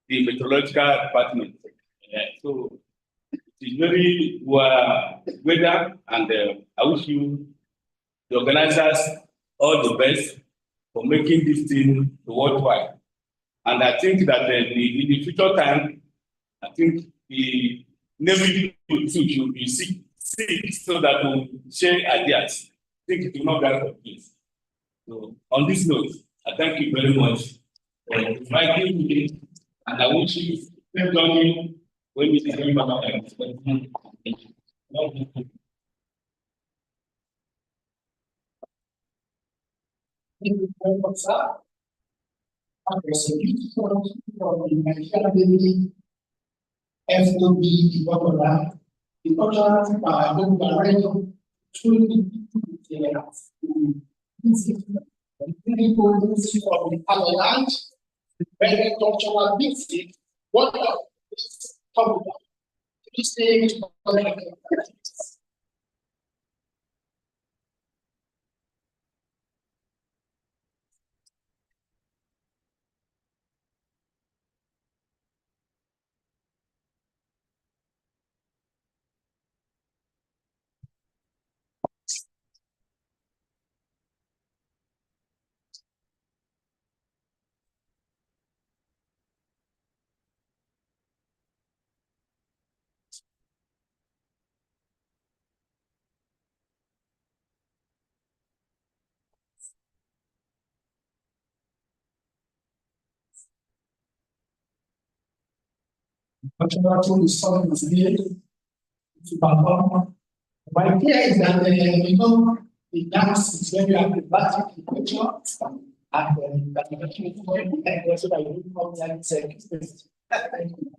S5: the meteorological department. So it is very weather, and I wish you, the organizers, all the best for making this thing worthwhile. And I think that in the future time, I think the Navy should be sick so that we'll share ideas. I think it will not be for this. So on this note, I thank you very much for inviting me, and I wish you same journey when we see about that.
S1: Thank you very much, sir. Okay, so from the Nigerian FWB development, the cultural barrel truly from the avalanche, very cultural music, what of this talk about? This stage cultural is something that's needed to perform. My idea is that the dance is very acrobatic in nature, and that you actually and also that you come and say, thank you.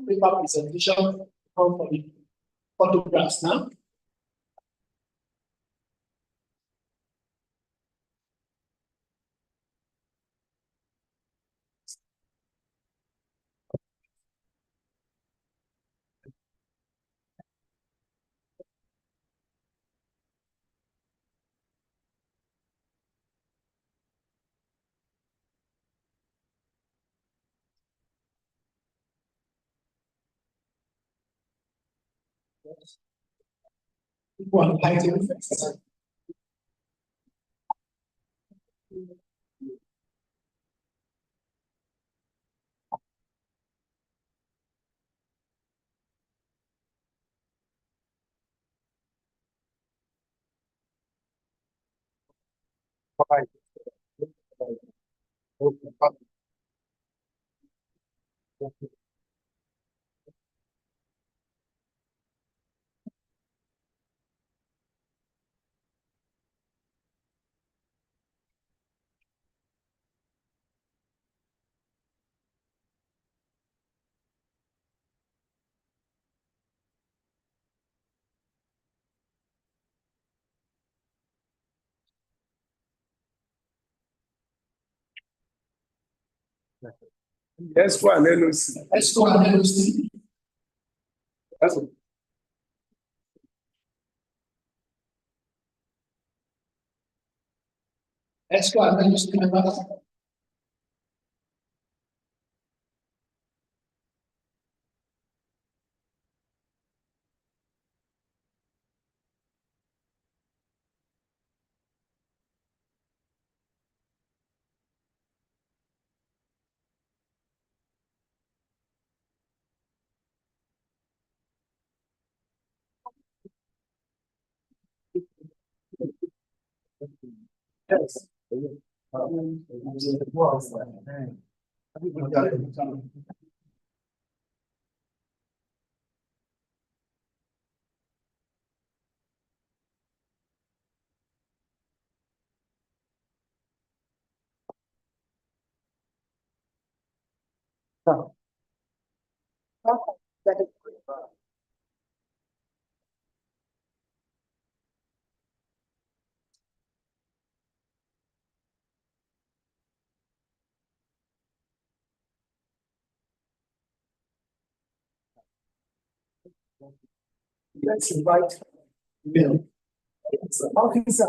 S1: Paper presentation for the photographs now. One item first.
S6: Let's go and LOC.
S1: Let's go and LOC.
S6: That's what.
S1: Let's go and LOC members.
S6: Yes.
S1: Let's invite Bill. Officer.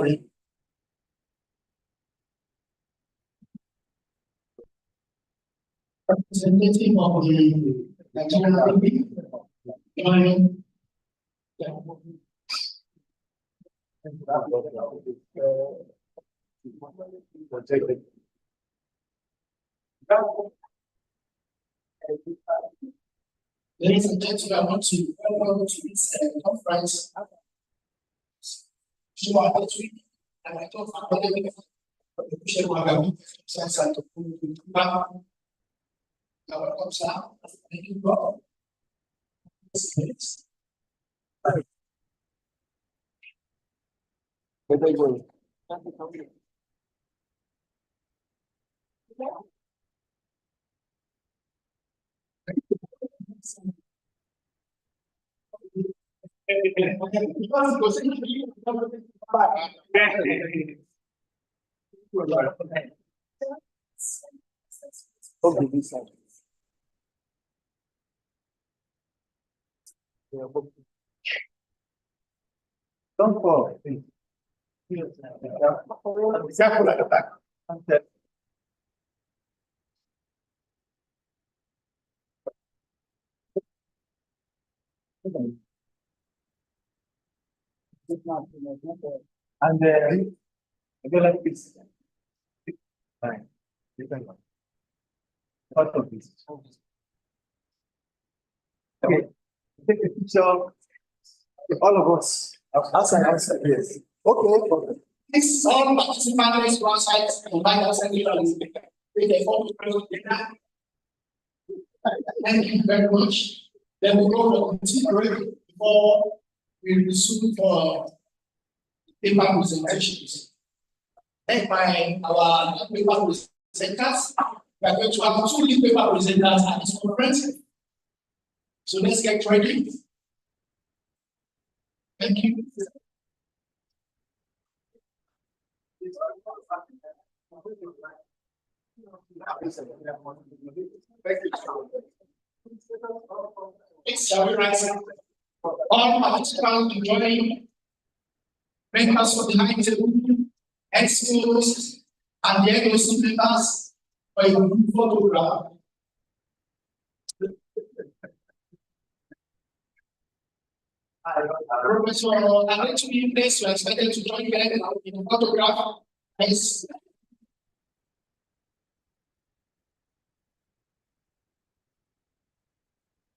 S1: Representative of the Nigerian Army. Joining. Ladies and gentlemen, I want to welcome to this conference. Next week, and I thought welcome, sir. Thank you, Bob.
S6: Don't fall. Careful at the back. And again like this. Fine. Different one. Part of this. Okay. Take a picture. All of us. Outside, yes. Okay.
S1: This all participants go outside and find out something else. With a phone data. Thank you very much. Then we go for tea break before we resume for paper presentations. Led by our paper presenters, we are going to have two lead paper presenters at this conference. So let's get ready. Thank you. Next, shall we rise up? All participants enjoying members of the high table, experts, and the NOC members for a group photograph. Professor Alechi Place, you are expected to join them in the photograph. Yes.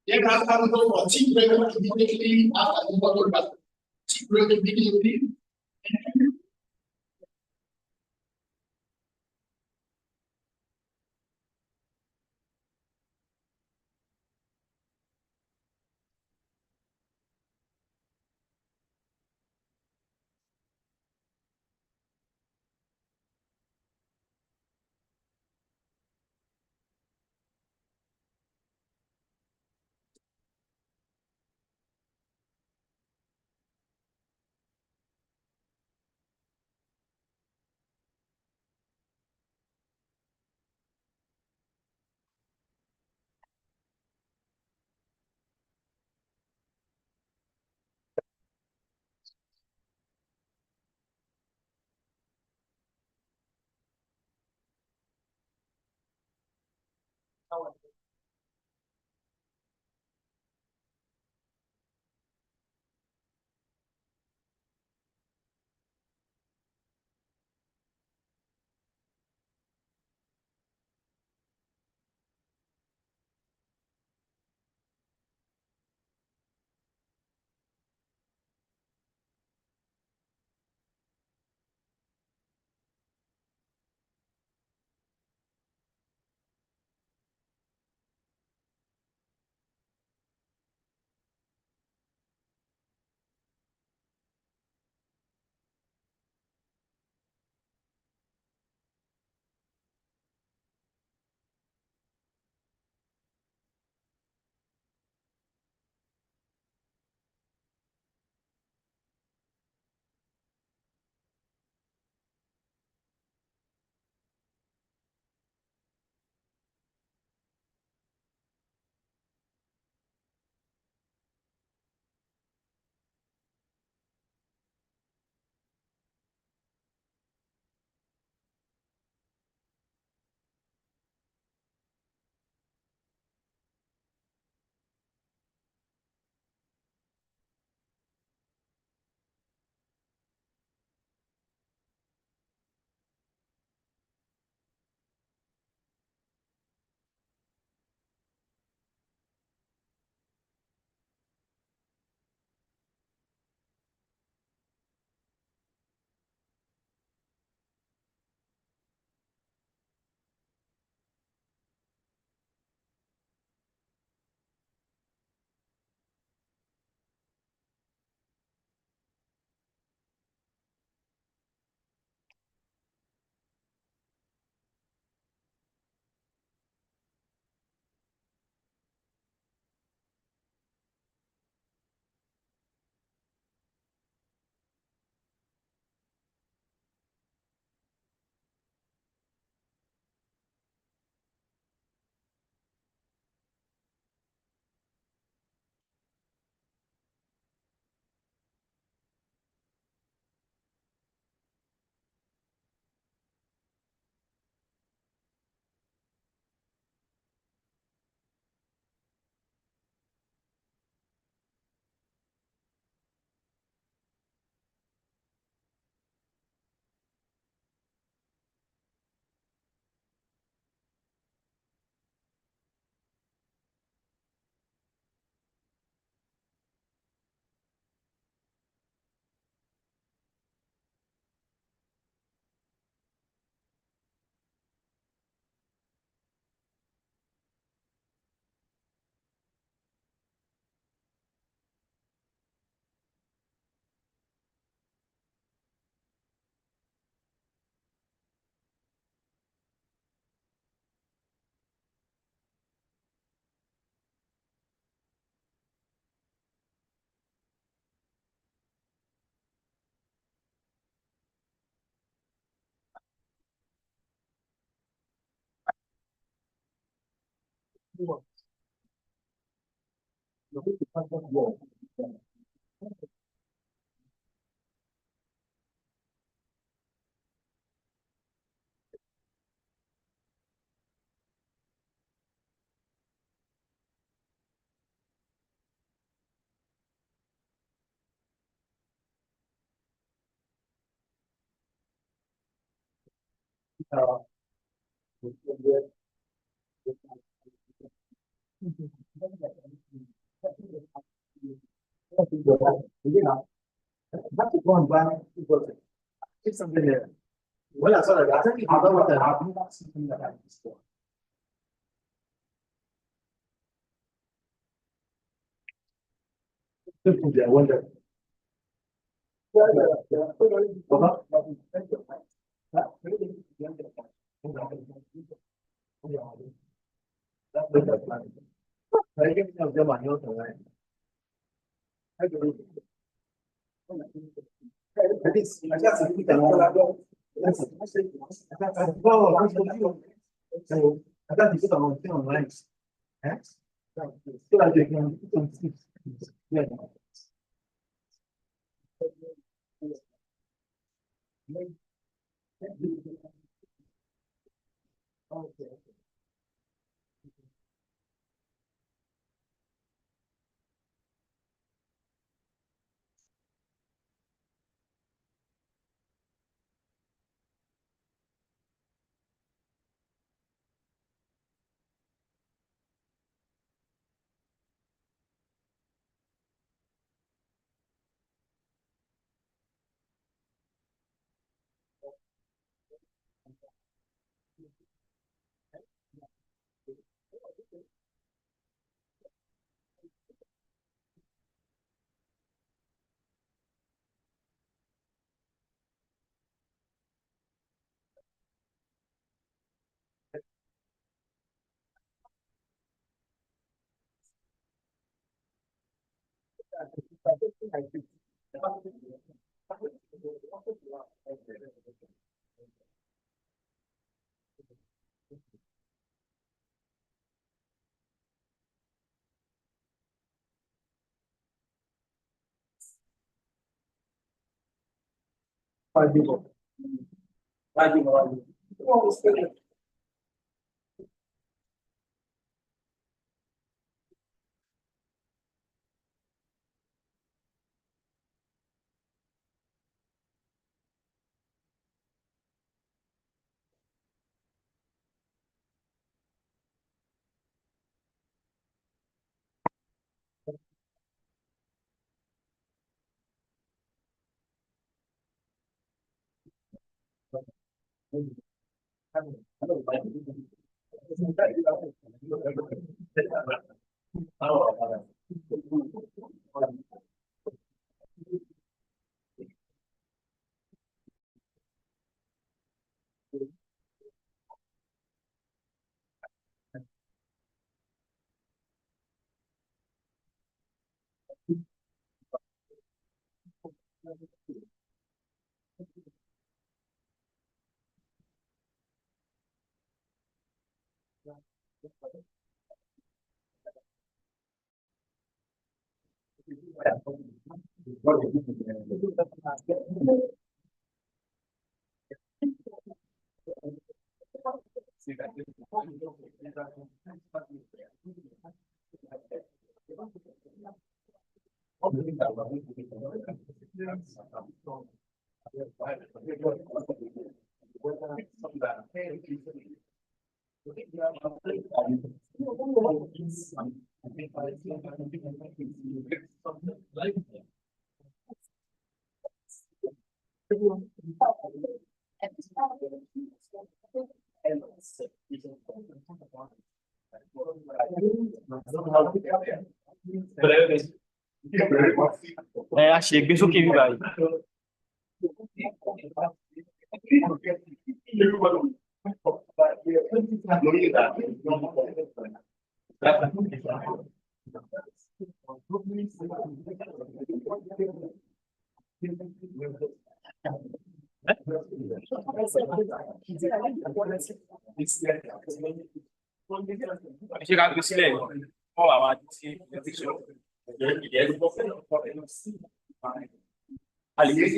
S1: Thereafter, we go for tea break immediately after the photograph. Tea break immediately.
S6: That's one back. It's something there. Well, I saw that. I think I know what that happened. That's something that happened before. I wonder.
S7: A ṣe gbé sókè bí báyìí. ṣé ká gbé sílẹ̀ fún àwọn àti ìṣó. A lè gbé